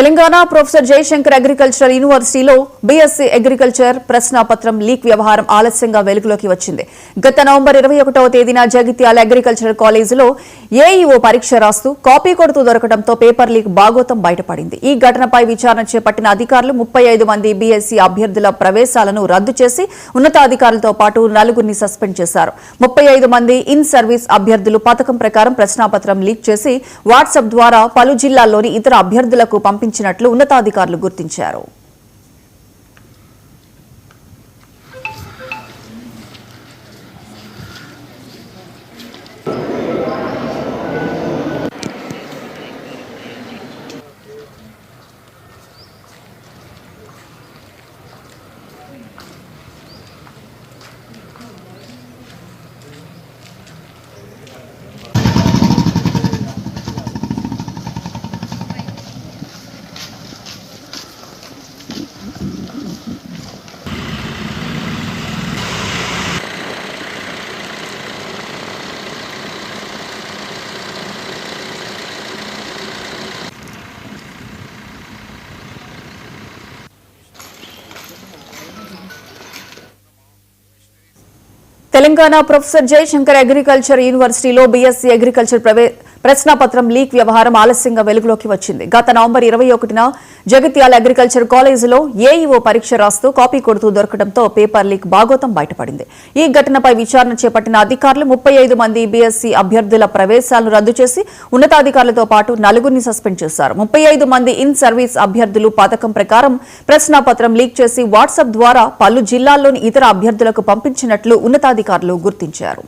Telangana professor Jayashankar agricultural యూనివర్సిటీలో BSc agriculture ప్రశ్నాపత్రం leak వ్యవహారం ఆలస్యంగా వెలుగులోకి వచ్చింది. గత నవంబర్ 21వ తేదీన జగిత్యాల అగ్రికల్చర్ కాలేజీలో ఏఈఓ పరీక్ష రాస్తూ కాపీ కొడుతూ దొరకడంతో పేపర్ లీక్ బాగోతం బయటపడింది. ఈ ఘటనపై విచారణ చేపట్టిన అధికారులు 35 మంది బీఎస్సీ అభ్యర్థుల ప్రవేశాలను రద్దు చేసి ఉన్నతాధికారులతో పాటు 4గురిని సస్పెండ్ చేశారు. 35 మంది ఇన్ సర్వీస్ అభ్యర్థులు పథకం ప్రకారం ప్రశ్నాపత్రం లీక్ చేసి వాట్సాప్ ద్వారా పలు జిల్లాల్లోని ఇతర అభ్యర్థులకు పంపించినట్లు ఉన్నతాధికారులు గుర్తించారు. తెలంగాణ ప్రొఫెసర్ జయశంకర్ అగ్రికల్చర్ యూనివర్సిటీలో బీఎస్సీ అగ్రికల్చర్ ప్రశ్నాపత్రం లీక్ వ్యవహారం ఆలస్యంగా వెలుగులోకి వచ్చింది. గత నవంబర్ 21న జగిత్యాల అగ్రికల్చర్ కాలేజీలో ఏఈఓ పరీక్ష రాస్తూ కాపీ కొడుతూ దొరకడంతో పేపర్ లీక్ బాగోతం బయటపడింది. ఈ ఘటనపై విచారణ చేపట్టిన అధికారులు 35 మంది బీఎస్సీ అభ్యర్థుల ప్రవేశాలను రద్దు చేసి ఉన్నతాధికారులతో పాటు 4గురిని సస్పెండ్ చేశారు. 35 మంది ఇన్ సర్వీస్ అభ్యర్థులు పథకం ప్రకారం ప్రశ్నాపత్రం లీక్ చేసి వాట్సాప్ ద్వారా పలు జిల్లాల్లోని ఇతర అభ్యర్థులకు పంపించినట్లు ఉన్నతాధికారులు గుర్తించారు.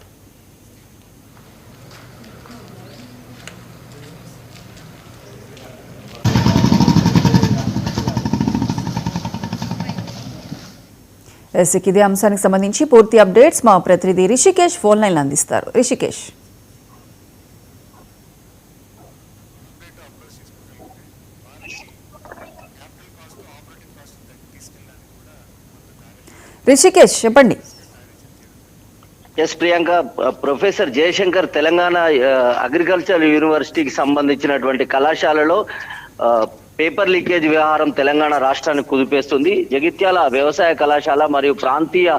ఇదే అంశానికి సంబంధించి పూర్తి అప్డేట్స్ మా ప్రతినిధి రిషికేష్ ఫోన్ లైన్ అందిస్తారు. రిషికేష్, చెప్పండి. Yes Priyanka, professor Jayashankar Telangana agriculture యూనివర్సిటీకి సంబంధించినటువంటి కళాశాలలో పేపర్ లీకేజ్ వ్యవహారం తెలంగాణ రాష్ట్రాన్ని కుదిపేస్తుంది. జగిత్యాల వ్యవసాయ కళాశాల మరియు ప్రాంతీయ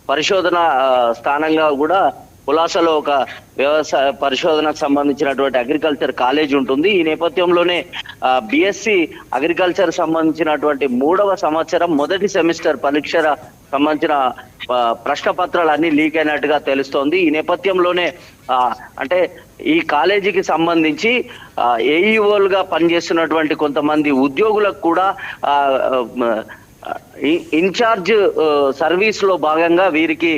పరిశోధన స్థానంగా కూడా పులాసలో ఒక వ్యవసాయ పరిశోధనకు సంబంధించినటువంటి అగ్రికల్చర్ కాలేజ్ ఉంటుంది. ఈ నేపథ్యంలోనే బిఎస్సి అగ్రికల్చర్ సంబంధించినటువంటి 3వ సంవత్సరం మొదటి సెమిస్టర్ పరీక్ష సంబంధించిన ప్రశ్న పత్రాలు అన్ని లీక్ అయినట్టుగా తెలుస్తోంది. ఈ నేపథ్యంలోనే అంటే ఈ కాలేజీకి సంబంధించి ఏఈఓలుగా పనిచేస్తున్నటువంటి కొంతమంది ఉద్యోగులకు కూడా ఇన్ఛార్జ్ సర్వీస్ లో భాగంగా వీరికి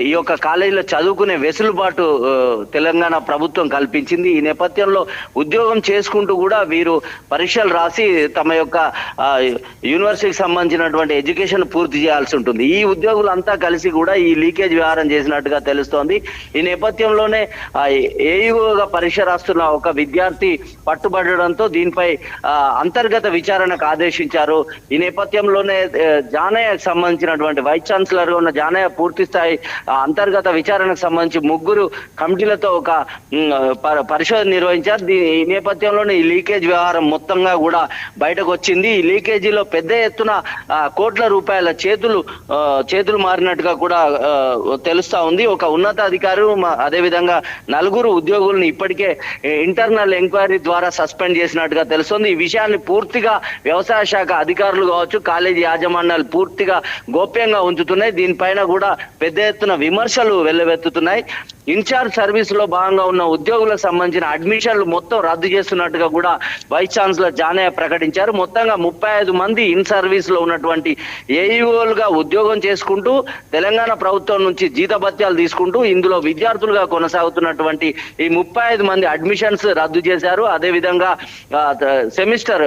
ఈ యొక్క కాలేజీలో చదువుకునే వెసులుబాటు తెలంగాణ ప్రభుత్వం కల్పించింది. ఈ నేపథ్యంలో ఉద్యోగం చేసుకుంటూ కూడా వీరు పరీక్షలు రాసి తమ యొక్క యూనివర్సిటీకి సంబంధించినటువంటి ఎడ్యుకేషన్ పూర్తి చేయాల్సి ఉంటుంది. ఈ ఉద్యోగులంతా కలిసి కూడా ఈ లీకేజ్ వ్యవహారం చేసినట్టుగా తెలుస్తోంది. ఈ నేపథ్యంలోనే ఏఈఓగా పరీక్ష రాస్తున్న ఒక విద్యార్థి పట్టుబడడంతో దీనిపై అంతర్గత విచారణకు ఆదేశించారు. ఈ నేపథ్యంలోనే జానయ్యకు సంబంధించినటువంటి వైస్ ఛాన్సలర్ గా ఉన్న జానయ్య పూర్తి స్థాయి అంతర్గత విచారణకు సంబంధించి 3 కమిటీలతో ఒక పరిశోధన నిర్వహించారు. ఈ నేపథ్యంలోనే ఈ లీకేజ్ వ్యవహారం మొత్తంగా కూడా బయటకు వచ్చింది. ఈ లీకేజీలో పెద్ద ఎత్తున కోట్ల రూపాయల చేతులు మారినట్టుగా కూడా తెలుస్తా ఉంది. ఒక ఉన్నతాధికారి అదేవిధంగా 4 ఉద్యోగులను ఇప్పటికే ఇంటర్నల్ ఎంక్వైరీ ద్వారా సస్పెండ్ చేసినట్టుగా తెలుస్తుంది. ఈ విషయాన్ని పూర్తిగా వ్యవసాయ శాఖ అధికారులు కావచ్చు, కాలేజీ యాజమాన్యాలు పూర్తిగా గోప్యంగా ఉంచుతున్నాయి. దీనిపైన కూడా పెద్ద ఎత్తున విమర్శలు వెల్లువెత్తుతున్నాయి. ఇన్ఛార్జ్ సర్వీస్ లో భాగంగా ఉన్న ఉద్యోగులకు సంబంధించిన అడ్మిషన్లు మొత్తం రద్దు చేస్తున్నట్టుగా కూడా వైస్ ఛాన్సలర్ జానయ్య ప్రకటించారు. మొత్తంగా 35 మంది ఇన్ సర్వీస్ లో ఉన్నటువంటి ఏఈఓలుగా ఉద్యోగం చేసుకుంటూ తెలంగాణ ప్రభుత్వం నుంచి జీతభత్యాలు తీసుకుంటూ ఇందులో విద్యార్థులుగా కొనసాగుతున్నటువంటి ఈ 35 మంది అడ్మిషన్స్ రద్దు చేశారు. అదేవిధంగా సెమిస్టర్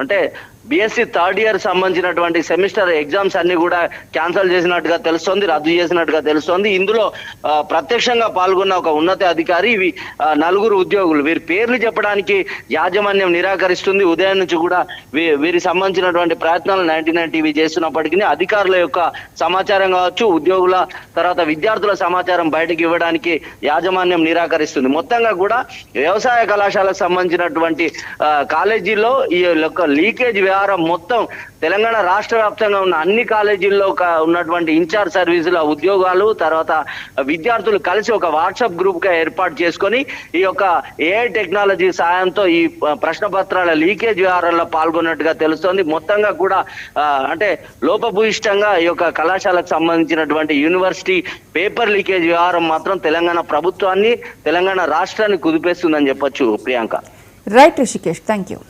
అంటే బిఎస్సి థర్డ్ ఇయర్ సంబంధించినటువంటి సెమిస్టర్ ఎగ్జామ్స్ అన్ని కూడా క్యాన్సిల్ చేసినట్టుగా తెలుస్తోంది, రద్దు చేసినట్టుగా తెలుస్తోంది. ఇందులో ప్రత్యక్షంగా పాల్గొన్న ఒక ఉన్నత అధికారి, ఇవి 4 ఉద్యోగులు, వీరి పేర్లు చెప్పడానికి యాజమాన్యం నిరాకరిస్తుంది. ఉదయం నుంచి కూడా వీరికి సంబంధించినటువంటి ప్రయత్నాలు 99 టీవీ చేస్తున్నప్పటికీ అధికారుల యొక్క సమాచారం కావచ్చు, ఉద్యోగుల తర్వాత విద్యార్థుల సమాచారం బయటకు ఇవ్వడానికి యాజమాన్యం నిరాకరిస్తుంది. మొత్తంగా కూడా వ్యవసాయ కళాశాలకు సంబంధించినటువంటి కాలేజీల్లో ఈ యొక్క లీకేజ్ వ్యవహారం మొత్తం తెలంగాణ రాష్ట్ర వ్యాప్తంగా ఉన్న అన్ని కాలేజీల్లో ఉన్నటువంటి ఇన్ఛార్జ్ సర్వీసుల ఉద్యోగాలు తర్వాత విద్యార్థులు కలిసి ఒక వాట్సాప్ గ్రూప్ గా ఏర్పాటు చేసుకొని ఈ యొక్క ఏఐ టెక్నాలజీ సాయంతో ఈ ప్రశ్న పత్రాల లీకేజ్ వ్యవహారంలో పాల్గొన్నట్టుగా తెలుస్తోంది. మొత్తంగా కూడా అంటే లోపభూయిష్టంగా ఈ యొక్క కళాశాలకు సంబంధించినటువంటి యూనివర్సిటీ పేపర్ లీకేజ్ వ్యవహారం మాత్రం తెలంగాణ ప్రభుత్వాన్ని, తెలంగాణ రాష్ట్రాన్ని కుదిపేస్తుందని చెప్పొచ్చు. Priyanka. Right Rishikesh, thank you.